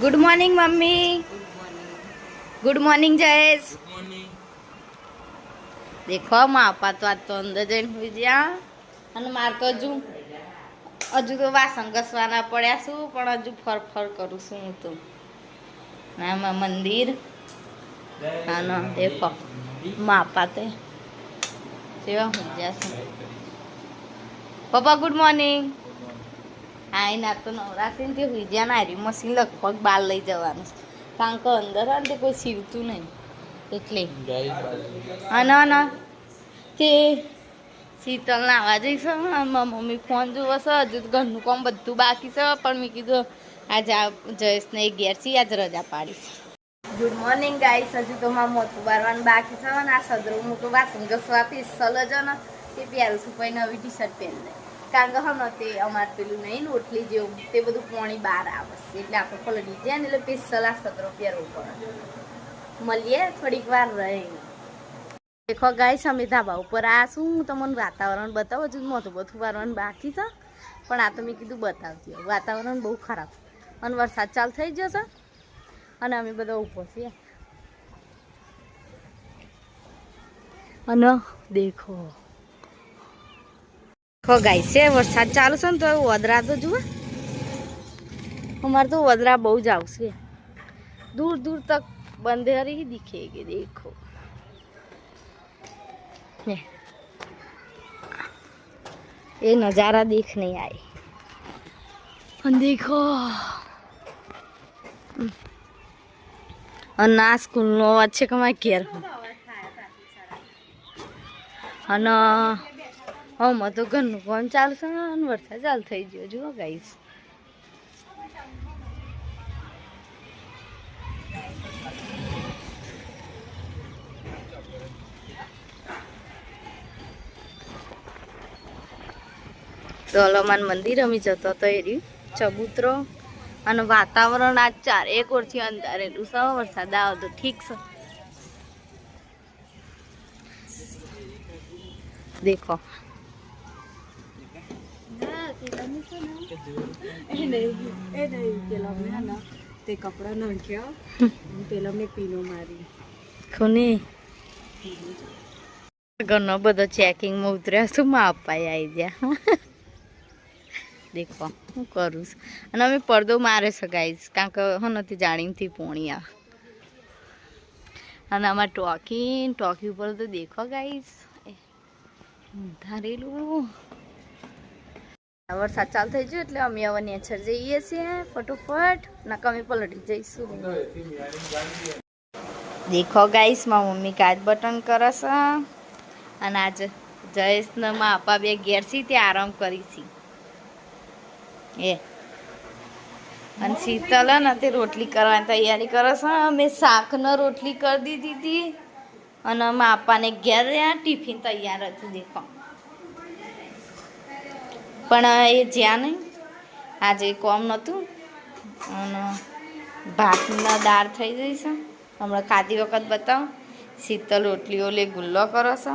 Good morning mummy. Good morning Jayesh. देखो मापा तो आज तो अंदर जैन हुई जा અને માર તો હજુ તો વાસણ ઘસવાના પડ્યા છું પણ હજુ ફર કરું છું હું તો આમાં મંદિર અને દેખો માપા તે જેવા હું જશે પપ્પા ગુડ મોર્નિંગ આઈ ના તો નવરાશી ને તે હુઈ જ્યાં ના રહ્યું મશીન લગભગ બહાર લઈ જવાનું કારણ કે અંદર આવે તે કોઈ સીવતું નહીં એટલે ના તે શીતલ નાવા જઈશ મમ્મી ફોન જોવો છે હજુ ઘરનું કામ બધું બાકી છે પણ મેં કીધું આજે જયેશને ઘેર છીએ આજે રજા પાડીશ. Good morning guys. હજુ તો મારું મોટું બારવાનું બાકી છે ને આ સદરો હું તો વાસણ ઘસવા આપીશ સલજ ને તે પહેરું છું પછી નવી ટી શર્ટ પહેરી લે કારણ કે હમ તે અમારે પેલું નહીં રોટલી જેવું તે બધું પાણી બહાર આવે એટલે આપણે પલટી જાય ને એટલે પેસ્ટલ આ સદરો પહેરવો પડે. મળીએ થોડીક વાર રહે. દેખો ગાઈસ અમે ધાબા ઉપર આ શું હું તમને વાતાવરણ બતાવું હજુ મોટું બધું વારવાનું બાકી છે પણ આ તો મેં કીધું બતાવતી હોય વાતાવરણ બહુ ખરાબ અને વરસાદ ચાલુ થઈ ગયો છે અને અમે બધા ઊભો છીએ અને દેખો ગાઈસ છે વરસાદ ચાલુ છે ને તો વદરા તો જુઓ અમારે તો વદરા બહુ જ આવશે दूर दूर तक बंदेरी दिखेगी. देखो ये नज़ारा देखने आए देखो और ना स्कूल नो अच्छे कमाई केयर हम तो घर कौन चाल वर्षा चाल थी गयो जुओ गाइस. તો હનુમાન મંદિર અમે જતો તો એ રહ્યું ચબૂતરો અને વાતાવરણ આજ 4 વર્ષથી અંધારેલું છે વરસાદ આવે તો ઠીક છે. દેખો તે કપડા નાખ્યા પેલા મેં પીનો મારી કોને ઘણો બધો ચેકિંગમાં ઉતર્યા શું માં અપાઈ આવી ગયા. દેખો હું કરું છું અને અમે પડદો મારે છે ગાઈસ કારણ કે હું નથી જાણીથી પોણી આ અને આમાં ટોકી ઉપર તો દેખો ગાઈસ ધારેલું વરસાદ ચાલુ થઈ ગયો એટલે અમે હવે નેચર જઈએ છીએ ફટોફટ નકા અમે પલટી જઈશું. દેખો ગાઈસ મારી મમ્મી કાચ બટન કરે છે અને આજે જયેશને માં આપા બે ઘેર છે તે આરામ કરી છે એ અને શીતલ ને તે રોટલી કરવાની તૈયારી કરે છે. મેં શાકને રોટલી કરી દીધી હતી અને મા અપાને ઘેર ટિફિન તૈયાર હતું. દેખો પણ એ જ્યાં નહીં આજે કોમ નહોતું અને ભાતના દાળ થઈ ગઈ છે હમણાં ખાધી વખત બતાવો. શીતલ રોટલીઓ લે ગુલ્લો કરો છો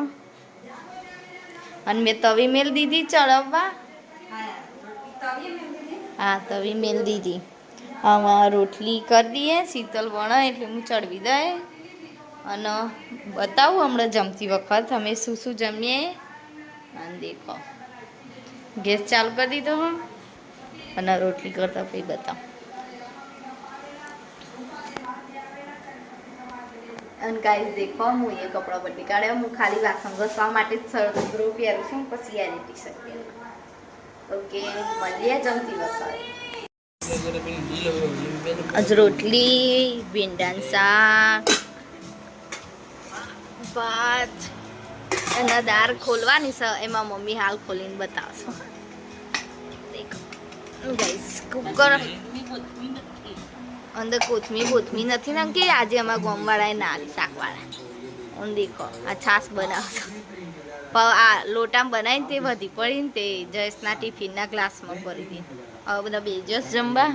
અને મેં તવી મેલ દીધી ચડવવા. હા તવી મેલ દીધી આમાં રોટલી કરી દઈએ શીતલ વણે એટલે હું ચડવી દે અને બતાવું હમણાં જમતી વખત અમે શું શું જમીએ. અને દેખો ગેસ ચાલુ કરી દીધો અને રોટલી કરતા પછી બતાવું. અને ગાઈસ દેખો હું એ કપડાં બદલી કાઢ્યા હું ખાલી વાસણ ઘસવા માટે જ સદરો પહેરું છું પછી આ ટી શર્ટ પહેરું. ઓકે મળીએ જમતી વખત. આજ રોટલી ભીંડાનું શાક ભાત અને દાળ ખોલવાની છે એમાં મમ્મી હાલ ખોલીને બતાવશે. દેખો ગાઈસ કુકર અંદર કોથમી નથી ને કે આજે અમારા ગોમવાળાએ ના આવી શાકવાળા અને દેખો આ છાશ બનાવશે પણ આ લોટામાં બનાવીને તે વધી પડીને તે જયેશના ટિફિનના ગ્લાસમાં ભરી દીધી. હવે બધા બેજસ જમવા.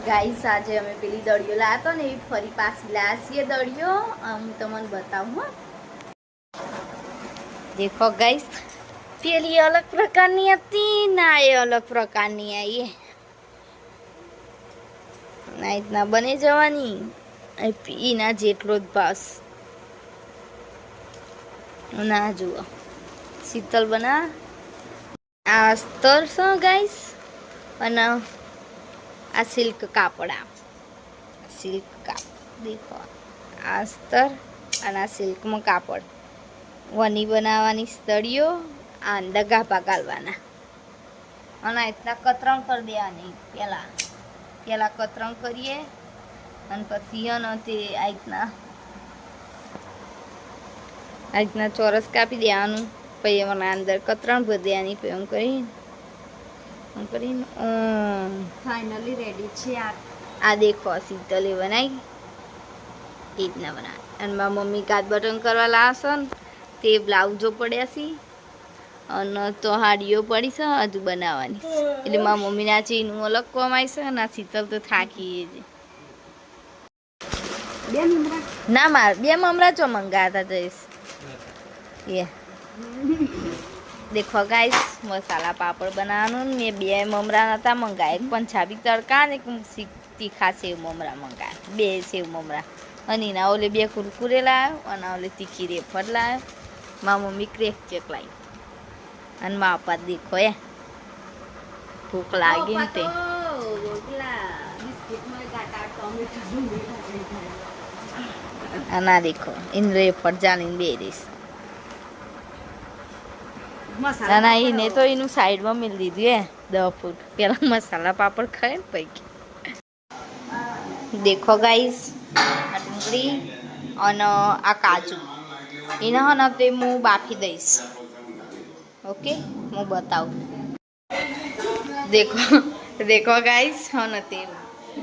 ગાઈસ આજે અમે પેલી દળીઓ લાવ્યા હતો ને એ ફરી પાછી લાવ્યા છીએ દળીઓ હું તમને બતાવું. દેખો ગાઈસ પેલી અલગ પ્રકારની હતી ના, એ અલગ પ્રકારની આવી ના, રીતના બની જવાની. એના જેટલો જ ભાસ ના જુઓ. શીતલ બના આ અસ્તર છે ગાઈસ, અને આ સિલ્ક કાપડા, સિલ્ક કાપડ દેખો, આ અસ્તર અને આ સિલ્કમાં કાપડ. વની બનાવવાની સ્તળીઓ, આ અંદર ગાભા ગાળવાના અને રીતના કતરણ કરી દેવાની. પહેલાં કતરણ કરીએ અને પછી તે આ રીતના ચોરસ કાપી દેવાનું. પછી એમાં અંદર કતરણ ભરી દેવાની. પછી એમ કરીને ફાઇનલી રેડી છે આ દેખો શીતલે બનાવી એ રીતના બનાવે. અને મારી મમ્મી કાચ બટન કરવા લાવશે ને તે બ્લાઉઝો પડ્યા છે અને તો હાડીઓ પડી છે હજુ બનાવવાની. એટલે મારી મમ્મીના છે એનું અલગ કમાય છે અને આ શીતલ તો થાકી છે. ના માર બે મમરા ચો મંગાતા જઈશ. એ દેખો ગાઈસ, મસાલા પાપડ બનાવવાનું. મેં બે મમરા નહોતા મંગાયા, એક પંજાબી તડકા ને એક તીખા સેવ મમરા મંગાયા. બે સેવ મમરા અને એના ઓલે બે કુરકુરે લાવ્યો અને ઓલે તીખી રેફર લાવ્યો. મારી મમ્મી ક્રેક ચેક લાવી અને મા પપ્પા દેખો ભૂખ લાગી ને તે ના દેખો ઇન રેફર જાણીને બે દઈશ. ના એને તો એનું સાઈડમાં મિલી દીધું 10 ફૂટ પેલા મસાલા પાપડ ખાય ને પૈકી. દેખો ગાઈસ, આ ડુંગળી અને આ કાજુ એના હને તે હું બાફી દઈશ. ઓકે, હું બતાવું. દેખો ગાઈસ, હને તે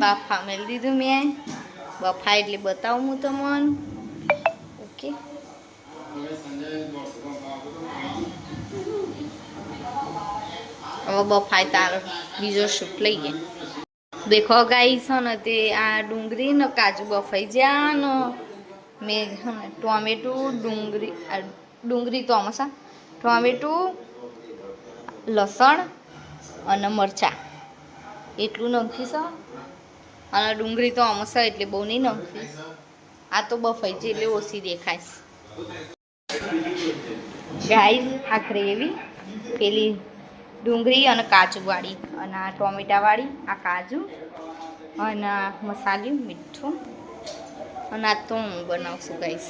બાફા મેળ દીધું મેં. બફા એટલે બતાવું હું તમને. ઓકે, હવે બફાય તાર બીજો શૂટ લઈએ. દેખો ગાઈસ, ને તે આ ડુંગળી ને કાજુ બફાઈ જ્યાં ને મેં ટોમેટું ડુંગળી તો મસા ટોમેટું લસણ અને મરચાં એટલું નાખીશ. અને ડુંગળી તો અમસા એટલે બહુ નહીં નાખી. આ તો બફાઈ છે એટલે ઓછી દેખાય. ગાઈસ, આ ગ્રેવી પેલી ડુંગળી અને કાજુ વાળી અને આ ટોમેટા વાળી, આ કાજુ અને આ મસાલું મીઠું અને આ તો હું બનાવશું ગાઈસ.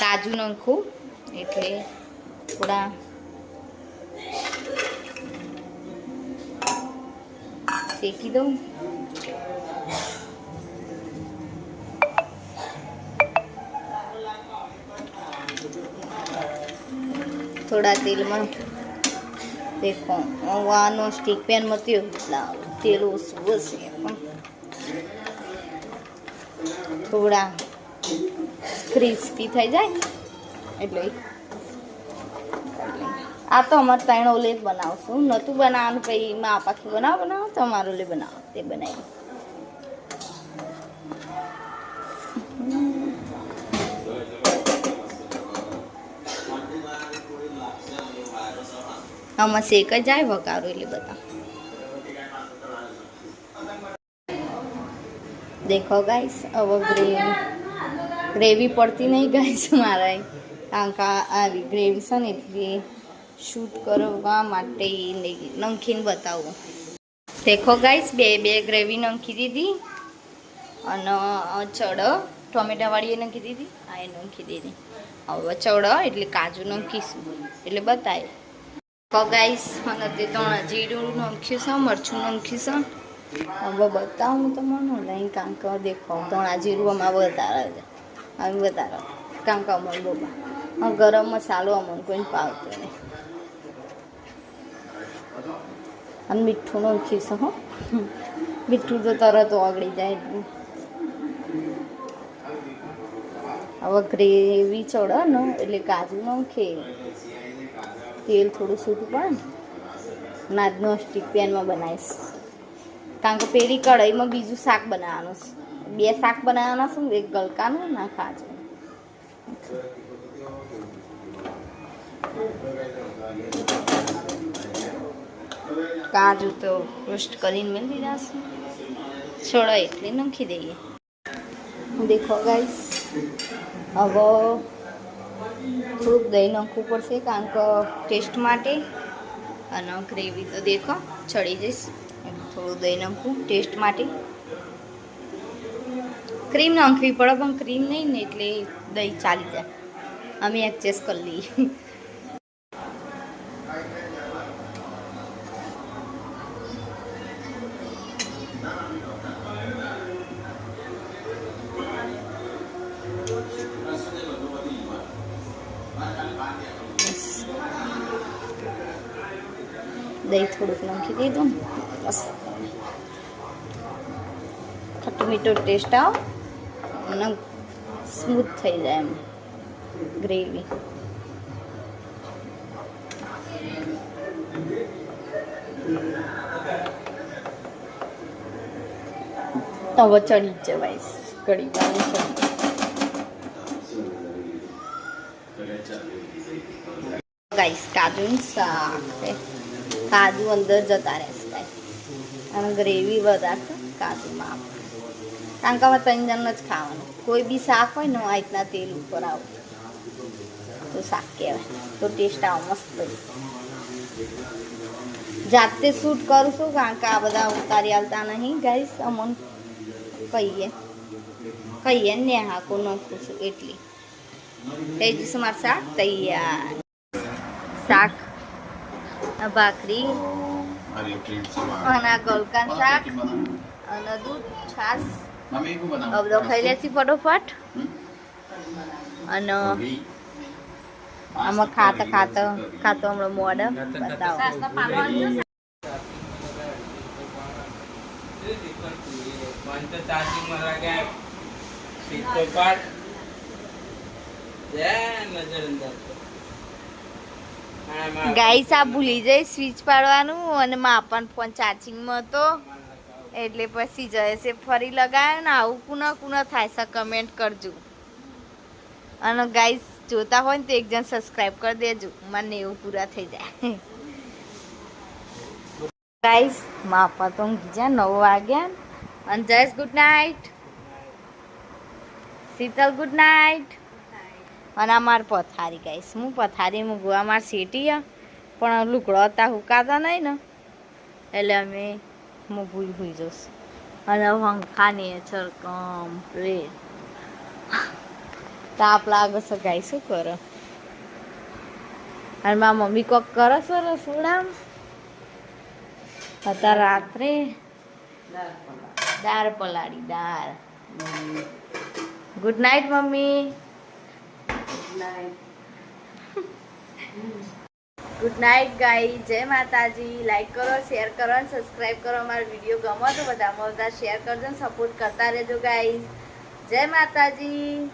કાજુ નાખું એટલે થોડા શેકી દઉં. થોડા તેલમાં દેખો વાનો સ્ટીક પેનમાં તેલ ઓછું હશે પણ થોડા ક્રિસ્પી થઈ જાય એટલે આ તો અમારે ત્રણ ઓલે જ બનાવશું. નહોતું બનાવવાનું કંઈ મા પાખી બનાવો તો અમારું ઓલે બનાવો તે બનાવી. આમાં શેક જાય વઘારો એટલે બધા. દેખો ગાઈસ, હવે ગ્રેવી પડતી નહીં ગાઈસ મારા, કારણ કે આવી ગ્રેવી છે ને એટલે શૂટ કરવા માટે નમકીન બતાવું. દેખો ગાઈસ, બે ગ્રેવી નાખી દીધી અને ચડ ટોમેટાવાળી એ નાખી દીધી. આ એ નાખી દીધી. હવે ચડ એટલે કાજુ નાખીશું એટલે બતાવે. ગાઈસ, અને તે તો જીરું નાખ્યું છે, મરચું નાખ્યું છે. હવે બતાવું તમને નહીં, કારણ કે દેખો ધોણા જીરું આમાં વધારે છે. આમ વધારે કારણ કે અમન બોબા ગરમ મસાલો અમન કોઈને પાવતો નહીં. અને મીઠું નાખ્યું છે. હો, મીઠું તો તરત ઓગળી જાય એટલું. હવે ગ્રેવી ચડે ને એટલે કાજુ નાખે, તેલ થોડું છૂટું પડે ને. નાજનો સ્ટીક પેનમાં બનાવીશ, કારણ કે પેલી કઢાઈમાં બીજું શાક બનાવવાનું છે. બે શાક બનાવવાના છે, એક ગલકાનું ના કાજુ. કાજુ તો રોસ્ટ કરીને મેળ દીધા છે, છોડો એટલે નાખી દઈએ. દેખો ગાઈસ, હવે થોડુંક દહીં નાખવું પડશે કારણ કે ટેસ્ટ માટે. અને ગ્રેવી તો દેખો ચડી જઈશ, થોડું દહીં નાખવું ટેસ્ટ માટે. ક્રીમ નાખવી પડે પણ ક્રીમ નહીં ને એટલે દહીં ચાલી જાય, અમે એડજસ્ટ કરી લઈએ. દહીં થોડુંક નાખી દીધું, બસ ખટ્ટું મીઠું ટેસ્ટ આવે અને સ્મૂથ થઈ જાય એમ ગ્રેવી. હવે ચડી જ જવાય કઢી પાણી ગાઈસ. કાજુનું શાક છે, કાજુ અંદર જતા રહેશે ગાઈસ, અને ગ્રેવી વધારશે કાજુમાં. કારણ કે અમે 3 જણને જ ખાવાનું, કોઈ બી શાક હોય ને આ રીતના તેલ ઉપર આવું તો શાક કહેવાય, તો ટેસ્ટ આવો મસ્ત. જાતે શૂટ કરું છું કારણ કે આ બધા ઉતારી આવતા નહીં ગાઈસ, અમને કહીએ ને હાકો નાખું છું એટલી. થઈ જશે મારું શાક તૈયાર. શાક, ભાખરી અને ગલકાનું શાક અને દૂધ છાશ બધો ખાઈ લેશી ફટોફટ. અને આમાં ખાતો હમણાં મોડે બતાવો. ગાઈસ આ ભૂલી જાય સ્વિચ પાડવાનું અને માપાનો ફોન ચાર્જિંગમાં હતો એટલે પછી જશે ફરી લગાવ્યો ને. આવું કુના થાય છે કમેન્ટ કરજો. અને ગાઈસ જોતા હોય ને તો એક જણ સબસ્ક્રાઇબ કરી દેજો, મને 90 પૂરા થઈ જાય. ગાઈસ માપા તો ઊંઘી જાય, 9 વાગ્યા. અને Jayesh good night, Sheetal good night. અને અમાર પથારી ગાઈસ, હું પથારી મૂકું અમાર સીટી પણ લુકડો હતા હુકાતા નહીં ને એટલે અમે હું ભૂઈ જઈશ. અને પંખાની અસર કમ્પ્લીટ તાપ લાગે છે ગાઈ, શું કરો? અને મારા મમ્મી કોક કરે છે રસોડામાં. અત્યારે રાત્રે દાળ પલાળી દાળ. ગુડ નાઇટ મમ્મી. ગુડ નાઇટ ગાઈ. જય માતાજી. લાઈક કરો, શેર કરો અને સબસ્ક્રાઈબ કરો. અમારો વિડીયો ગમો તો બધામાં બધા શેર કરજો, સપોર્ટ કરતા રહેજો ગાઈ. જય માતાજી.